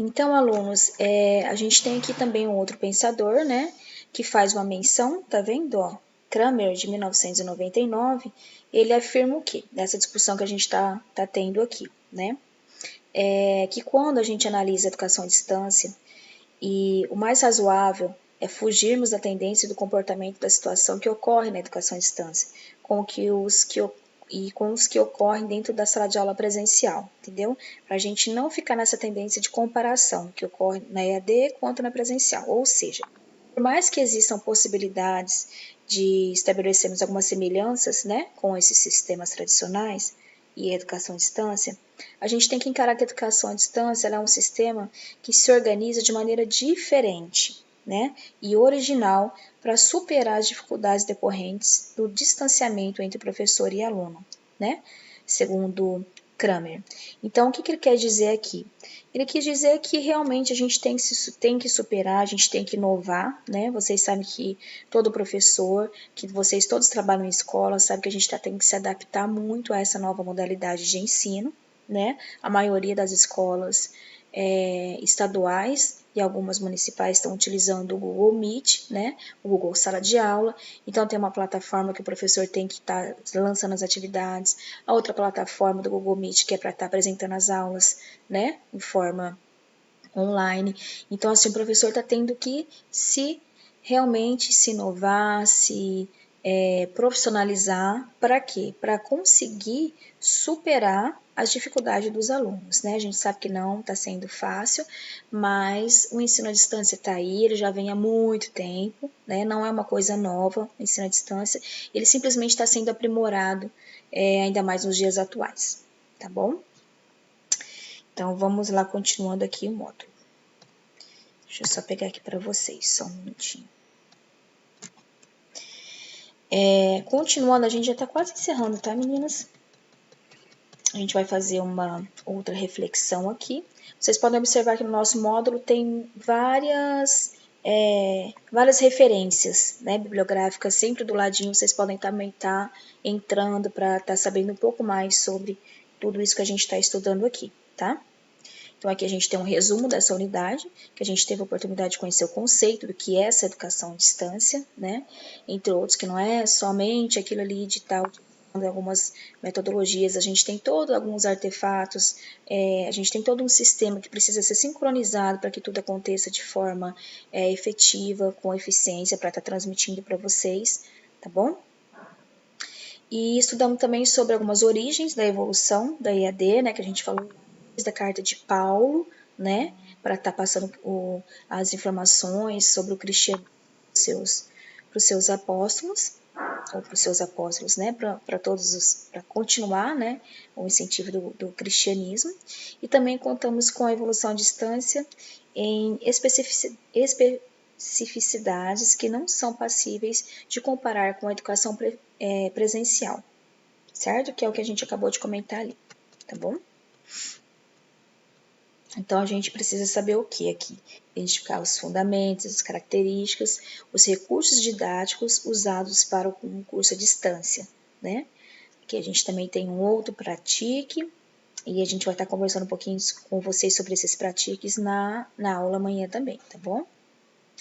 Então, alunos, a gente tem aqui também um outro pensador, né, que faz uma menção, tá vendo, ó? Cramer, de 1999, ele afirma o quê? Nessa discussão que a gente tá tendo aqui, né? Que quando a gente analisa a educação à distância, e o mais razoável é fugirmos da tendência do comportamento da situação que ocorre na educação à distância, com os que ocorrem dentro da sala de aula presencial, entendeu? Para a gente não ficar nessa tendência de comparação que ocorre na EAD quanto na presencial. Ou seja, por mais que existam possibilidades de estabelecermos algumas semelhanças, né, com esses sistemas tradicionais e a educação à distância, a gente tem que encarar que a educação à distância é um sistema que se organiza de maneira diferente, né, e original para superar as dificuldades decorrentes do distanciamento entre professor e aluno, né, segundo Cramer. Então, o que ele quer dizer aqui? Ele quis dizer que realmente a gente tem que superar, a gente tem que inovar, né? Vocês sabem que todo professor, que vocês todos trabalham em escola, sabem que a gente tem que se adaptar muito a essa nova modalidade de ensino, né? A maioria das escolas estaduais e algumas municipais estão utilizando o Google Meet, né? O Google Sala de Aula. Então, tem uma plataforma que o professor tem que estar lançando as atividades, a outra plataforma do Google Meet que é para estar apresentando as aulas, né? Em forma online. Então, assim, o professor está tendo que realmente se inovar, se profissionalizar. Para quê? Para conseguir superar as dificuldades dos alunos, né? A gente sabe que não está sendo fácil, mas o ensino à distância está aí, ele já vem há muito tempo, né? Não é uma coisa nova o ensino à distância, ele simplesmente está sendo aprimorado, ainda mais nos dias atuais, tá bom? Então, vamos lá, continuando aqui o módulo. Deixa eu só pegar aqui para vocês, só um minutinho. Continuando, a gente já está quase encerrando, tá, meninas? A gente vai fazer uma outra reflexão aqui. Vocês podem observar que no nosso módulo tem várias referências, né, bibliográficas, sempre do ladinho. Vocês podem também estar entrando para estar sabendo um pouco mais sobre tudo isso que a gente está estudando aqui, tá? Então, aqui a gente tem um resumo dessa unidade, que a gente teve a oportunidade de conhecer o conceito do que é essa educação à distância, né? Entre outros, que não é somente aquilo ali de tal, algumas metodologias, a gente tem alguns artefatos, a gente tem todo um sistema que precisa ser sincronizado para que tudo aconteça de forma efetiva, com eficiência, para estar transmitindo para vocês, tá bom? E estudamos também sobre algumas origens da evolução da EAD, né, que a gente falou da carta de Paulo, né, para estar passando as informações sobre o cristianismo para os seus apóstolos, ou para os seus apóstolos, né, para continuar, né, o incentivo do cristianismo. E também contamos com a evolução à distância em especificidades que não são passíveis de comparar com a educação presencial, certo? Que é o que a gente acabou de comentar ali, tá bom? Então, a gente precisa saber o que aqui? Identificar os fundamentos, as características, os recursos didáticos usados para um curso à distância, né? Aqui a gente também tem um outro pratique, e a gente vai estar conversando um pouquinho com vocês sobre esses pratiques na aula amanhã também, tá bom?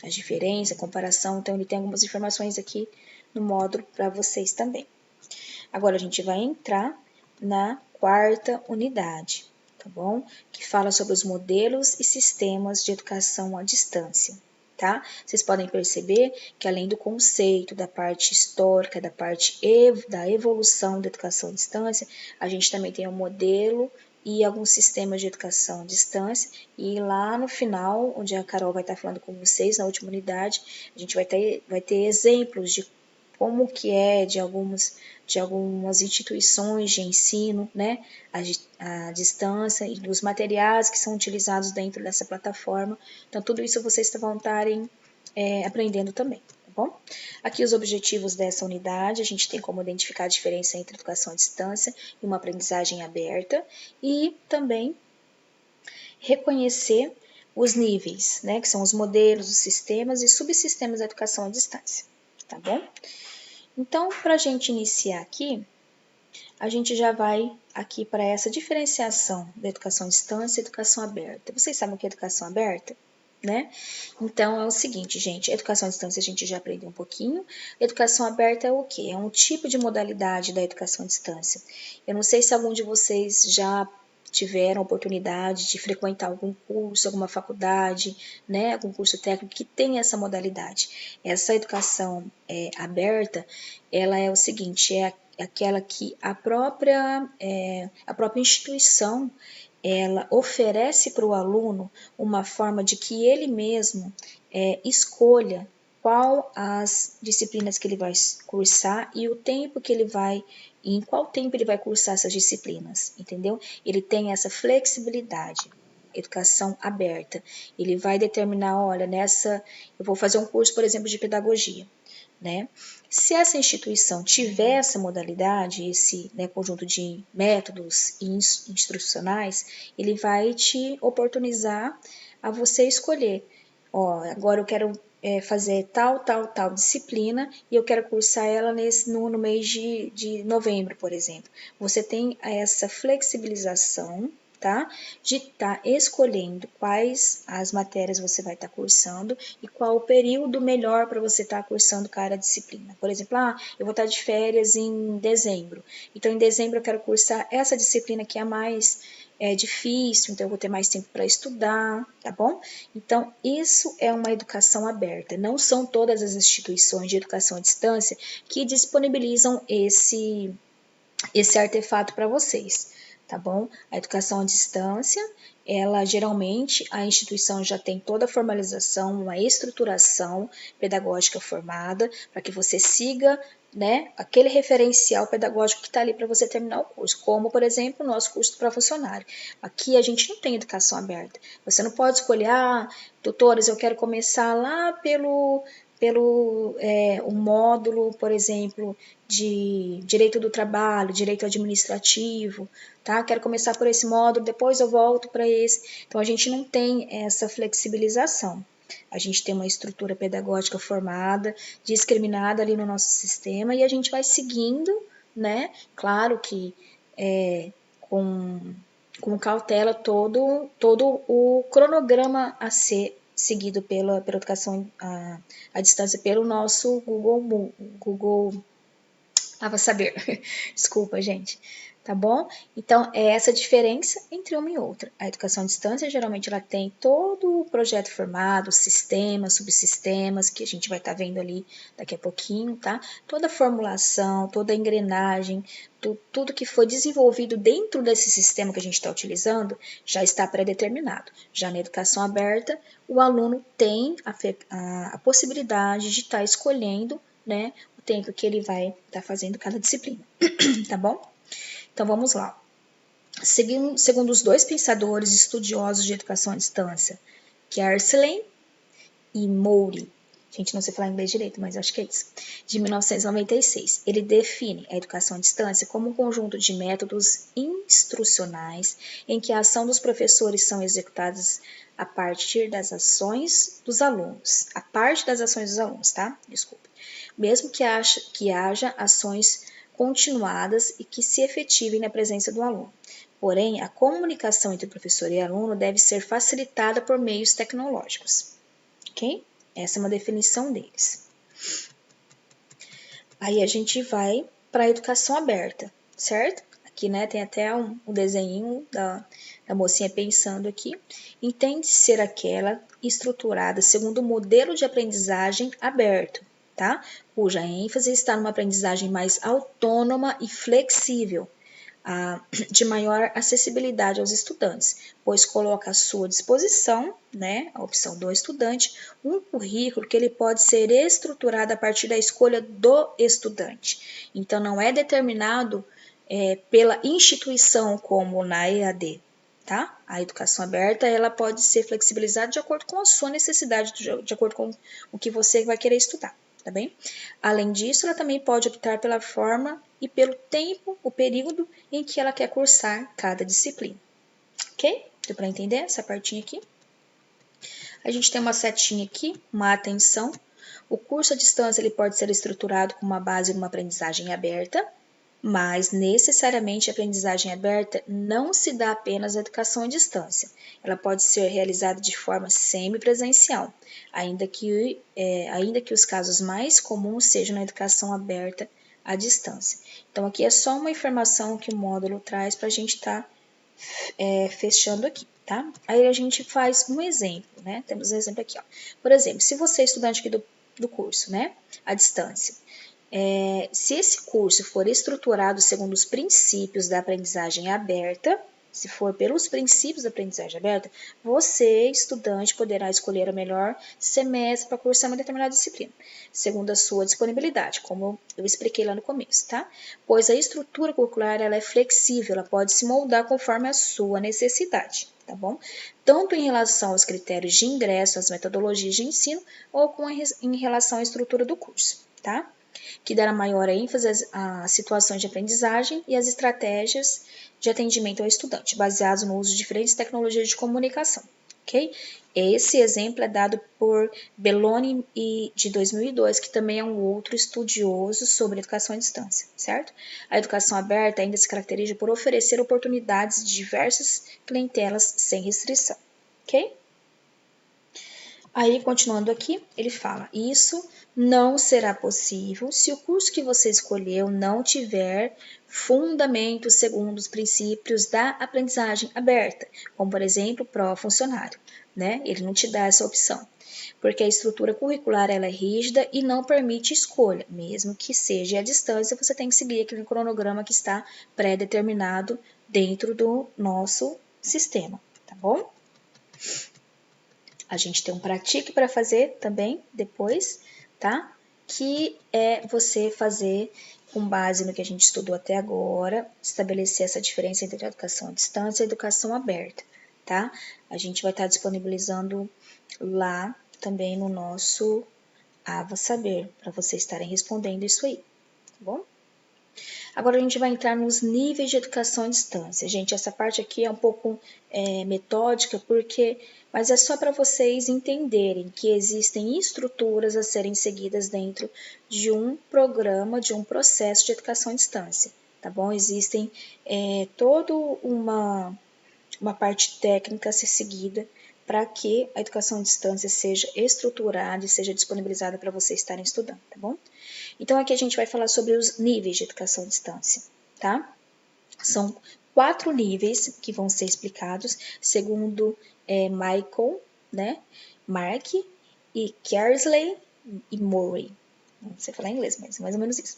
A diferença, a comparação, então ele tem algumas informações aqui no módulo para vocês também. Agora a gente vai entrar na quarta unidade, tá bom? Que fala sobre os modelos e sistemas de educação à distância, tá? Vocês podem perceber que além do conceito, da parte histórica, da parte da evolução da educação à distância, a gente também tem um modelo e alguns sistemas de educação à distância, e lá no final, onde a Carol vai estar falando com vocês, na última unidade, a gente vai ter exemplos de como que é de algumas instituições de ensino, né, a distância, e dos materiais que são utilizados dentro dessa plataforma. Então, tudo isso vocês vão estarem aprendendo também, tá bom? Aqui os objetivos dessa unidade, a gente tem como identificar a diferença entre educação à distância e uma aprendizagem aberta, e também reconhecer os níveis, né, que são os modelos, os sistemas e subsistemas da educação à distância, tá bom? Então, para a gente iniciar aqui, a gente já vai aqui para essa diferenciação da educação à distância e educação aberta. Vocês sabem o que é educação aberta? Né? Então, é o seguinte, gente, educação à distância a gente já aprendeu um pouquinho. Educação aberta é o quê? É um tipo de modalidade da educação à distância. Eu não sei se algum de vocês já tiveram oportunidade de frequentar algum curso, alguma faculdade, né, algum curso técnico que tem essa modalidade. Essa educação aberta, ela é o seguinte, é aquela que a própria instituição ela oferece para o aluno uma forma de que ele mesmo escolha qual as disciplinas que ele vai cursar e o tempo que ele vai, em qual tempo ele vai cursar essas disciplinas, entendeu? Ele tem essa flexibilidade. Educação aberta. Ele vai determinar, olha, eu vou fazer um curso, por exemplo, de pedagogia, né? Se essa instituição tiver essa modalidade, esse conjunto de métodos instrucionais, ele vai te oportunizar a você escolher. Ó, agora eu quero fazer tal disciplina e eu quero cursar ela no mês de novembro, por exemplo. Você tem essa flexibilização, tá? De estar escolhendo quais as matérias você vai estar cursando e qual o período melhor para você estar cursando cada disciplina. Por exemplo, eu vou estar de férias em dezembro, então em dezembro eu quero cursar essa disciplina que é a mais difícil, então eu vou ter mais tempo para estudar, tá bom? Então, isso é uma educação aberta. Não são todas as instituições de educação à distância que disponibilizam esse artefato para vocês, tá bom? A educação à distância, ela geralmente, a instituição já tem toda a formalização, uma estruturação pedagógica formada para que você siga, né, aquele referencial pedagógico que está ali para você terminar o curso, como, por exemplo, o nosso curso para funcionário. Aqui a gente não tem educação aberta. Você não pode escolher, doutores, eu quero começar lá pelo um módulo, por exemplo, de direito do trabalho, direito administrativo, tá? Quero começar por esse módulo, depois eu volto para esse. Então, a gente não tem essa flexibilização. A gente tem uma estrutura pedagógica formada, discriminada ali no nosso sistema e a gente vai seguindo, né? Claro que com cautela todo o cronograma a ser seguido pela educação à distância pelo nosso Google vai saber. Desculpa, gente. Tá bom? Então, é essa diferença entre uma e outra. A educação à distância, geralmente, ela tem todo o projeto formado, sistemas, subsistemas, que a gente vai estar vendo ali daqui a pouquinho, tá? Toda a formulação, toda a engrenagem, tudo que foi desenvolvido dentro desse sistema que a gente está utilizando, já está pré-determinado. Já na educação aberta, o aluno tem a possibilidade de estar escolhendo, né, o tempo que ele vai estar fazendo cada disciplina, tá bom? Então vamos lá. Segundo os dois pensadores estudiosos de educação à distância, Kersler e Moure, gente, não sei falar inglês direito, mas acho que é isso, de 1996, ele define a educação à distância como um conjunto de métodos instrucionais em que a ação dos professores são executadas a partir das ações dos alunos, tá? Desculpa. Mesmo que haja ações continuadas e que se efetivem na presença do aluno. Porém, a comunicação entre professor e aluno deve ser facilitada por meios tecnológicos. Ok? Essa é uma definição deles. Aí a gente vai para a educação aberta, certo? Aqui, né, tem até um desenho da mocinha pensando aqui. Entende ser aquela estruturada segundo o modelo de aprendizagem aberto, tá? Cuja ênfase está numa aprendizagem mais autônoma e flexível, de maior acessibilidade aos estudantes, pois coloca à sua disposição, né, a opção do estudante, um currículo que ele pode ser estruturado a partir da escolha do estudante. Então, não é determinado pela instituição como na EAD, tá? A educação aberta, ela pode ser flexibilizada de acordo com a sua necessidade, de acordo com o que você vai querer estudar, tá bem? Além disso, ela também pode optar pela forma e pelo tempo, o período em que ela quer cursar cada disciplina. Ok? Deu para entender essa partinha aqui? A gente tem uma setinha aqui, uma atenção. O curso à distância ele pode ser estruturado com uma base numa aprendizagem aberta, Mas, necessariamente, a aprendizagem aberta não se dá apenas na educação à distância. Ela pode ser realizada de forma semipresencial, ainda que os casos mais comuns sejam na educação aberta à distância. Então, aqui é só uma informação que o módulo traz para a gente estar fechando aqui, tá? Aí a gente faz um exemplo, né? Temos um exemplo aqui, ó. Por exemplo, se você é estudante aqui do curso, né? À distância. Se esse curso for estruturado segundo os princípios da aprendizagem aberta, se for pelos princípios da aprendizagem aberta, você, estudante, poderá escolher o melhor semestre para cursar uma determinada disciplina, segundo a sua disponibilidade, como eu expliquei lá no começo, tá? Pois a estrutura curricular ela é flexível, ela pode se moldar conforme a sua necessidade, tá bom? Tanto em relação aos critérios de ingresso, às metodologias de ensino, ou em relação à estrutura do curso, tá? Que dará maior ênfase às situações de aprendizagem e às estratégias de atendimento ao estudante, baseados no uso de diferentes tecnologias de comunicação. Ok? Esse exemplo é dado por Belloni de 2002, que também é um outro estudioso sobre educação à distância, certo? A educação aberta ainda se caracteriza por oferecer oportunidades de diversas clientelas sem restrição, ok? Aí, continuando aqui, ele fala: isso não será possível se o curso que você escolheu não tiver fundamentos segundo os princípios da aprendizagem aberta, como, por exemplo, pró-funcionário, né? Ele não te dá essa opção, porque a estrutura curricular ela é rígida e não permite escolha, mesmo que seja à distância, você tem que seguir aquele cronograma que está pré-determinado dentro do nosso sistema, tá bom? A gente tem um pratique para fazer também depois, tá? Que é você fazer com base no que a gente estudou até agora, estabelecer essa diferença entre a educação à distância e a educação aberta, tá? A gente vai estar disponibilizando lá também no nosso Ava Saber, para vocês estarem respondendo isso aí, tá bom? Agora a gente vai entrar nos níveis de educação à distância. Gente, essa parte aqui é um pouco metódica, mas é só para vocês entenderem que existem estruturas a serem seguidas dentro de um programa, de um processo de educação à distância, tá bom? Existem toda uma parte técnica a ser seguida para que a educação à distância seja estruturada e seja disponibilizada para vocês estarem estudando, tá bom? Então, aqui a gente vai falar sobre os níveis de educação à distância, tá? São 4 níveis que vão ser explicados segundo Michael, né, Mark e Kersley e Murray. Não sei falar inglês, mas é mais ou menos isso.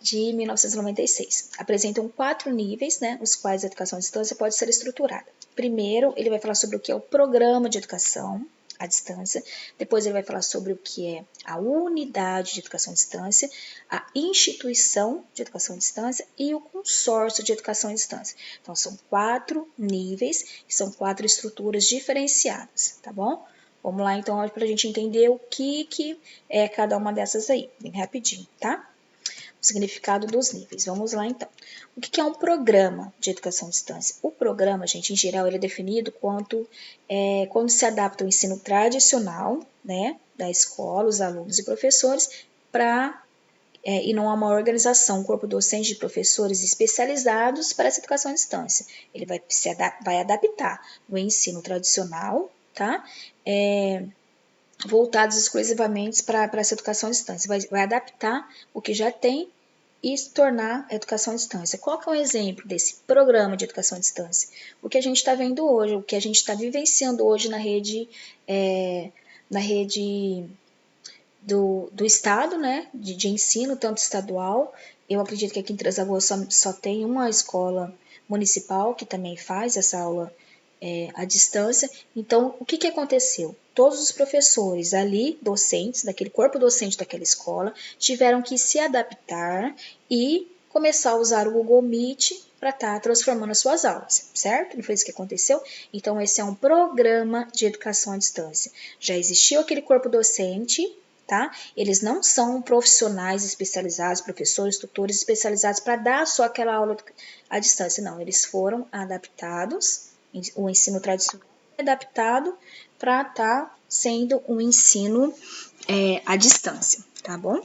De 1996. Apresentam 4 níveis, né, os quais a educação à distância pode ser estruturada. Primeiro, ele vai falar sobre o que é o programa de educação à distância. Depois ele vai falar sobre o que é a unidade de educação à distância, a instituição de educação à distância e o consórcio de educação à distância. Então, são 4 níveis, são 4 estruturas diferenciadas, tá bom? Vamos lá, então, para a gente entender o que é cada uma dessas aí, bem rapidinho, tá? O significado dos níveis. Vamos lá, então. O que é um programa de educação à distância? O programa, gente, em geral, ele é definido quando se adapta ao ensino tradicional, né, da escola, os alunos e professores, e não há uma organização, um corpo docente de professores especializados para essa educação à distância. Ele vai adaptar o ensino tradicional, tá? Voltados exclusivamente para essa educação à distância. Vai adaptar o que já tem e se tornar a educação à distância. Qual que é um exemplo desse programa de educação à distância? O que a gente está vendo hoje, o que a gente está vivenciando hoje na rede do Estado, né, de ensino, tanto estadual. Eu acredito que aqui em Três Lagoas só tem uma escola municipal que também faz essa aula à distância. Então, o que aconteceu? Todos os professores ali, docentes, daquele corpo docente daquela escola, tiveram que se adaptar e começar a usar o Google Meet para estar transformando as suas aulas, certo? Não foi isso que aconteceu? Então, esse é um programa de educação à distância. Já existiu aquele corpo docente, tá? Eles não são profissionais especializados, professores, tutores especializados para dar só aquela aula à distância, não. Eles foram adaptados, o ensino tradicional é adaptado para estar sendo um ensino à distância, tá bom?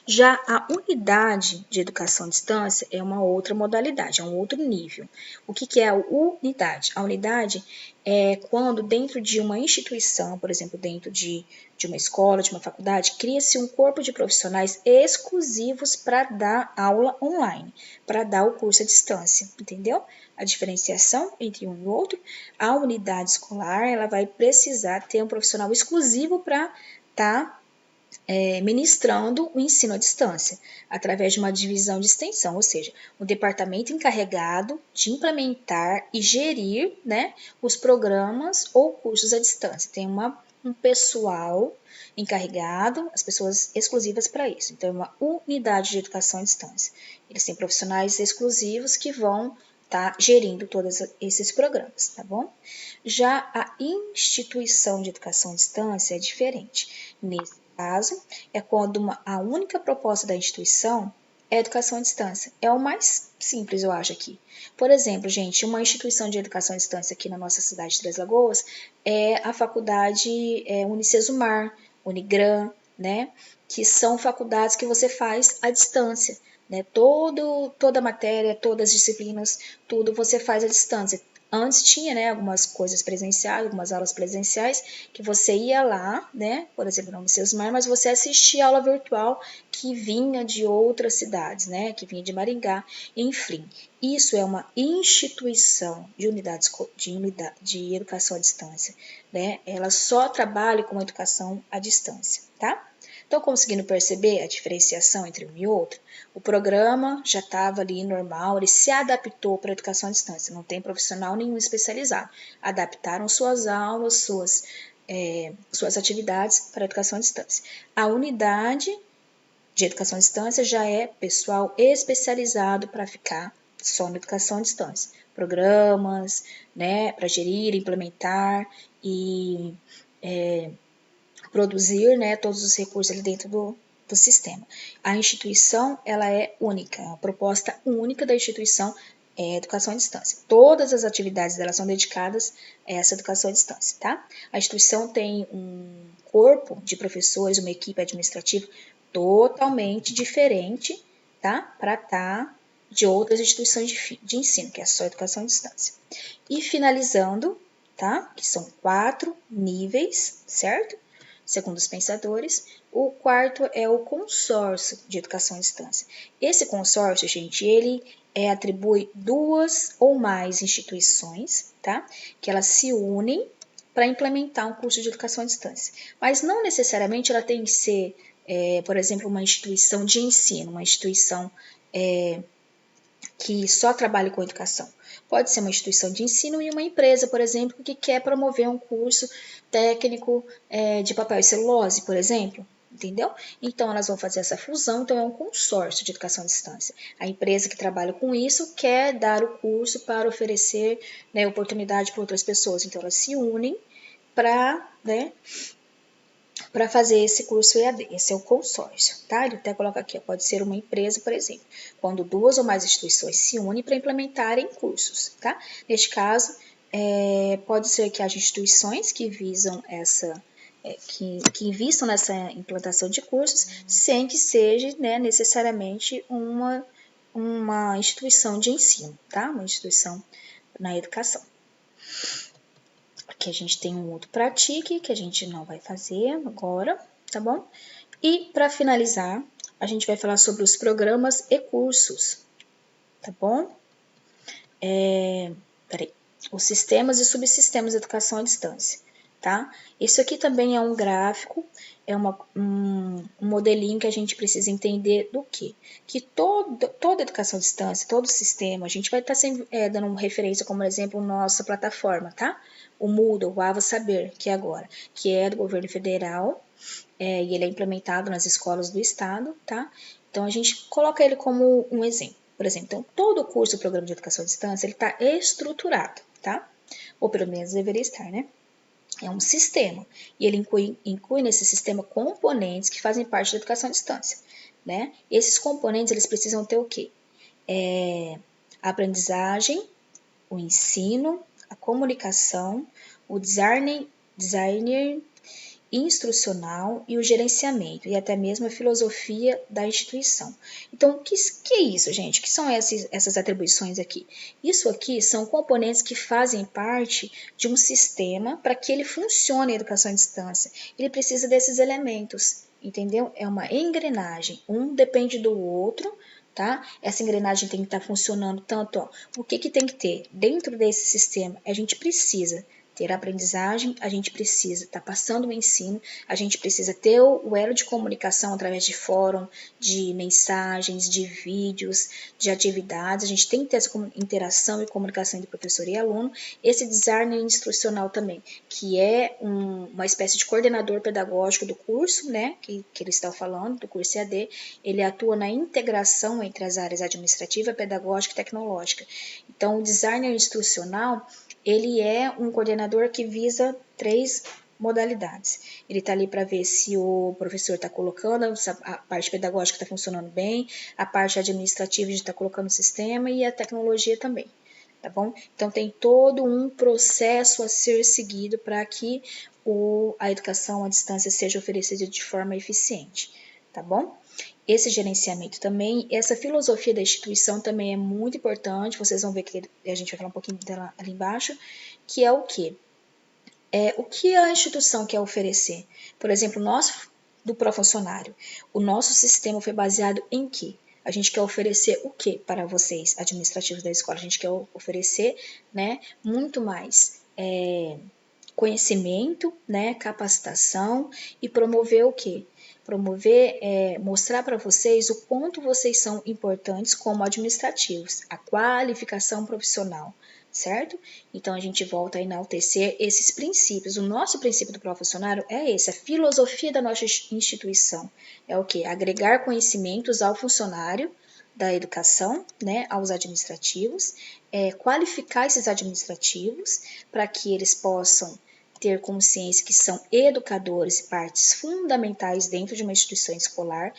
Já a unidade de educação à distância é uma outra modalidade, é um outro nível. O que é a unidade? A unidade é quando dentro de uma instituição, por exemplo, dentro de uma escola, de uma faculdade, cria-se um corpo de profissionais exclusivos para dar aula online, para dar o curso à distância, entendeu? A diferenciação entre um e outro, a unidade escolar, ela vai precisar ter um profissional exclusivo para estar ministrando o ensino à distância, através de uma divisão de extensão, ou seja, um departamento encarregado de implementar e gerir, né, os programas ou cursos à distância. Tem um pessoal encarregado, as pessoas exclusivas para isso. Então, é uma unidade de educação à distância. Eles têm profissionais exclusivos que vão estar gerindo todos esses programas, tá bom? Já a instituição de educação à distância é diferente. Nesse caso, é quando a única proposta da instituição é a educação à distância. É o mais simples, eu acho, aqui. Por exemplo, gente, uma instituição de educação à distância aqui na nossa cidade de Três Lagoas é a faculdade Unicesumar, Unigran, né? Que são faculdades que você faz à distância. Né? Toda a matéria, todas as disciplinas, tudo você faz à distância. Antes tinha, né, algumas coisas presenciais, algumas aulas presenciais, que você ia lá, né, por exemplo, no Unicesumar, mas você assistia a aula virtual que vinha de outras cidades, né, que vinha de Maringá, enfim. Isso é uma instituição de educação à distância, né, ela só trabalha com a educação à distância, tá? Estão conseguindo perceber a diferenciação entre um e outro? O programa já estava ali normal, ele se adaptou para a educação à distância, não tem profissional nenhum especializado. Adaptaram suas aulas, suas atividades para a educação à distância. A unidade de educação à distância já é pessoal especializado para ficar só na educação à distância. Programas, né, para gerir, implementar e produzir, né, todos os recursos ali dentro do sistema. A instituição, ela é única, a proposta única da instituição é a educação à distância. Todas as atividades dela são dedicadas a essa educação à distância, tá? A instituição tem um corpo de professores, uma equipe administrativa totalmente diferente, tá? Para estar de outras instituições de ensino, que é só educação à distância. E finalizando, tá? Que são 4 níveis, certo? Segundo os pensadores, o quarto é o consórcio de educação à distância. Esse consórcio, gente, ele atribui 2 ou mais instituições, tá? Que elas se unem para implementar um curso de educação à distância. Mas não necessariamente ela tem que ser, por exemplo, uma instituição de ensino, uma instituição que só trabalha com educação. Pode ser uma instituição de ensino e uma empresa, por exemplo, que quer promover um curso técnico de papel e celulose, por exemplo. Entendeu? Então, elas vão fazer essa fusão, então é um consórcio de educação à distância. A empresa que trabalha com isso quer dar o curso para oferecer, né, oportunidade para outras pessoas. Então, elas se unem para, né, para fazer esse curso EAD. Esse é o consórcio, tá? Ele até coloca aqui, ó, pode ser uma empresa, por exemplo, quando 2 ou mais instituições se unem para implementarem cursos, tá? Neste caso, pode ser que haja instituições que visam que invistam nessa implantação de cursos, sem que seja, né, necessariamente uma instituição de ensino, tá? Uma instituição na educação. Aqui a gente tem um outro pratique, que a gente não vai fazer agora, tá bom? E para finalizar, a gente vai falar sobre os programas e cursos, tá bom? Os sistemas e subsistemas de educação à distância, tá? Isso aqui também é um gráfico, é um modelinho que a gente precisa entender do quê? Que toda educação à distância, todo sistema, a gente vai estar sempre dando uma referência como exemplo nossa plataforma, tá? O Moodle, o Ava Saber, que é agora, que é do governo federal, e ele é implementado nas escolas do estado, tá? Então, a gente coloca ele como um exemplo. Por exemplo, então, todo o curso do programa de educação à distância, ele está estruturado, tá? Ou pelo menos deveria estar, né? É um sistema, e ele inclui nesse sistema componentes que fazem parte da educação à distância, né? Esses componentes, eles precisam ter o quê? A aprendizagem, o ensino, a comunicação, o designer instrucional e o gerenciamento, e até mesmo a filosofia da instituição. Então, o que é isso, gente? O que são essas atribuições aqui? Isso aqui são componentes que fazem parte de um sistema para que ele funcione a educação à distância. Ele precisa desses elementos, entendeu? É uma engrenagem, um depende do outro, tá? Essa engrenagem tem que estar funcionando tanto, ó, o que tem que ter dentro desse sistema? A gente precisa ter aprendizagem, a gente precisa estar passando o ensino, a gente precisa ter o elo de comunicação através de fórum, de mensagens, de vídeos, de atividades, a gente tem que ter essa interação e comunicação entre professor e aluno, esse designer instrucional também, que é uma espécie de coordenador pedagógico do curso, né, que ele está falando, do curso EAD, ele atua na integração entre as áreas administrativa, pedagógica e tecnológica. Então, o designer instrucional, ele é um coordenador que visa 3 modalidades. Ele está ali para ver se o professor está colocando, a parte pedagógica está funcionando bem, a parte administrativa de estar colocando o sistema e a tecnologia também, tá bom? Então, tem todo um processo a ser seguido para que a educação à distância seja oferecida de forma eficiente, tá bom? Esse gerenciamento também, essa filosofia da instituição também é muito importante, vocês vão ver que a gente vai falar um pouquinho dela ali embaixo, que é o quê? O que a instituição quer oferecer? Por exemplo, nós, do Profuncionário, o nosso sistema foi baseado em quê? A gente quer oferecer o que para vocês, administrativos da escola? A gente quer oferecer, né, muito mais conhecimento, né, capacitação e promover o quê? Promover, mostrar para vocês o quanto vocês são importantes como administrativos, a qualificação profissional, certo? Então, a gente volta a enaltecer esses princípios. O nosso princípio do profissionário é esse, a filosofia da nossa instituição. É o quê? Agregar conhecimentos ao funcionário da educação, né, aos administrativos, qualificar esses administrativos para que eles possam ter consciência que são educadores e partes fundamentais dentro de uma instituição escolar,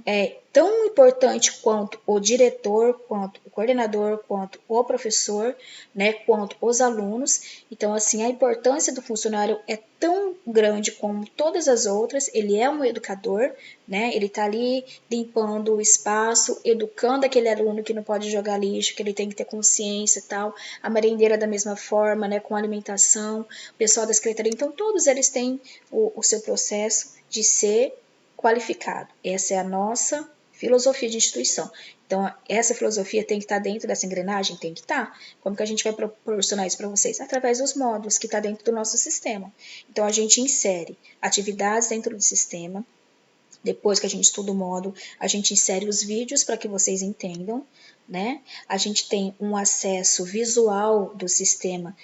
é tão importante quanto o diretor, quanto o coordenador, quanto o professor, né, quanto os alunos. Então, assim, a importância do funcionário é tão grande como todas as outras. Ele é um educador, né? Ele está ali limpando o espaço, educando aquele aluno que não pode jogar lixo, que ele tem que ter consciência e tal. A merendeira da mesma forma, né, com alimentação, o pessoal da secretaria. Então, todos eles têm o seu processo de ser qualificado. Essa é a nossa filosofia de instituição. Então, essa filosofia tem que estar dentro dessa engrenagem? Tem que estar. Como que a gente vai proporcionar isso para vocês? Através dos módulos que está dentro do nosso sistema. Então, a gente insere atividades dentro do sistema. Depois que a gente estuda o módulo, a gente insere os vídeos para que vocês entendam, né? A gente tem um acesso visual do sistema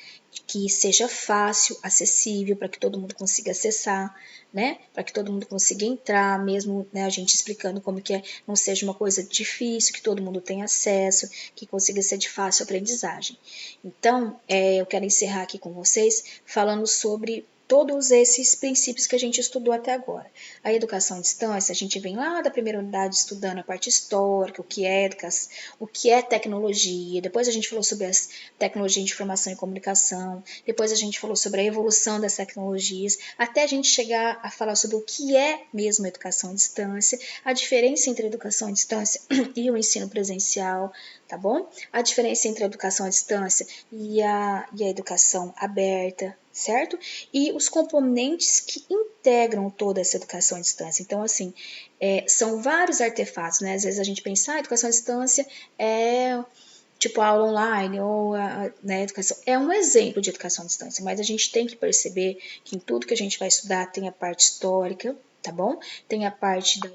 que seja fácil, acessível, para que todo mundo consiga acessar, né? Para que todo mundo consiga entrar, mesmo, né, a gente explicando como que não seja uma coisa difícil, que todo mundo tenha acesso, que consiga ser de fácil aprendizagem. Então, eu quero encerrar aqui com vocês falando sobre todos esses princípios que a gente estudou até agora. A educação à distância, a gente vem lá da primeira unidade estudando a parte histórica, o que é educação, o que é tecnologia, depois a gente falou sobre as tecnologias de informação e comunicação, depois a gente falou sobre a evolução das tecnologias, até a gente chegar a falar sobre o que é mesmo a educação à distância, a diferença entre a educação à distância e o ensino presencial, tá bom? A diferença entre a educação à distância e a educação aberta, certo? E os componentes que integram toda essa educação à distância. Então, assim, são vários artefatos, né? Às vezes a gente pensa, a educação à distância é tipo a aula online ou né, educação. É um exemplo de educação à distância, mas a gente tem que perceber que em tudo que a gente vai estudar tem a parte histórica, tá bom? Tem a parte da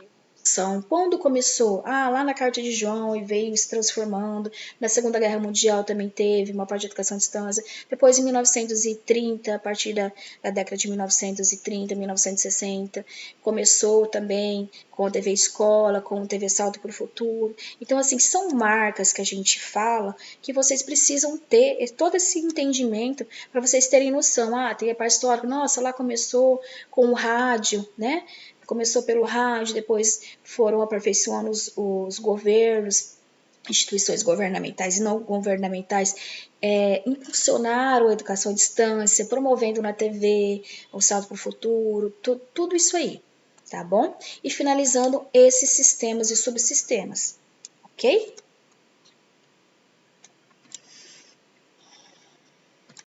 quando começou? Lá na Carta de João e veio se transformando. Na Segunda Guerra Mundial também teve uma parte de educação à distância. Depois, em 1930, a partir da década de 1930, 1960, começou também com a TV Escola, com a TV Salto para o Futuro. Então, assim, são marcas que a gente fala que vocês precisam ter todo esse entendimento para vocês terem noção. Tem a parte histórica, nossa, lá começou com o rádio, né? Começou pelo rádio, depois foram aperfeiçoando os governos instituições governamentais e não governamentais impulsionaram a educação à distância, promovendo na TV, o Salto para o Futuro, tudo isso aí, tá bom? E finalizando esses sistemas e subsistemas, ok?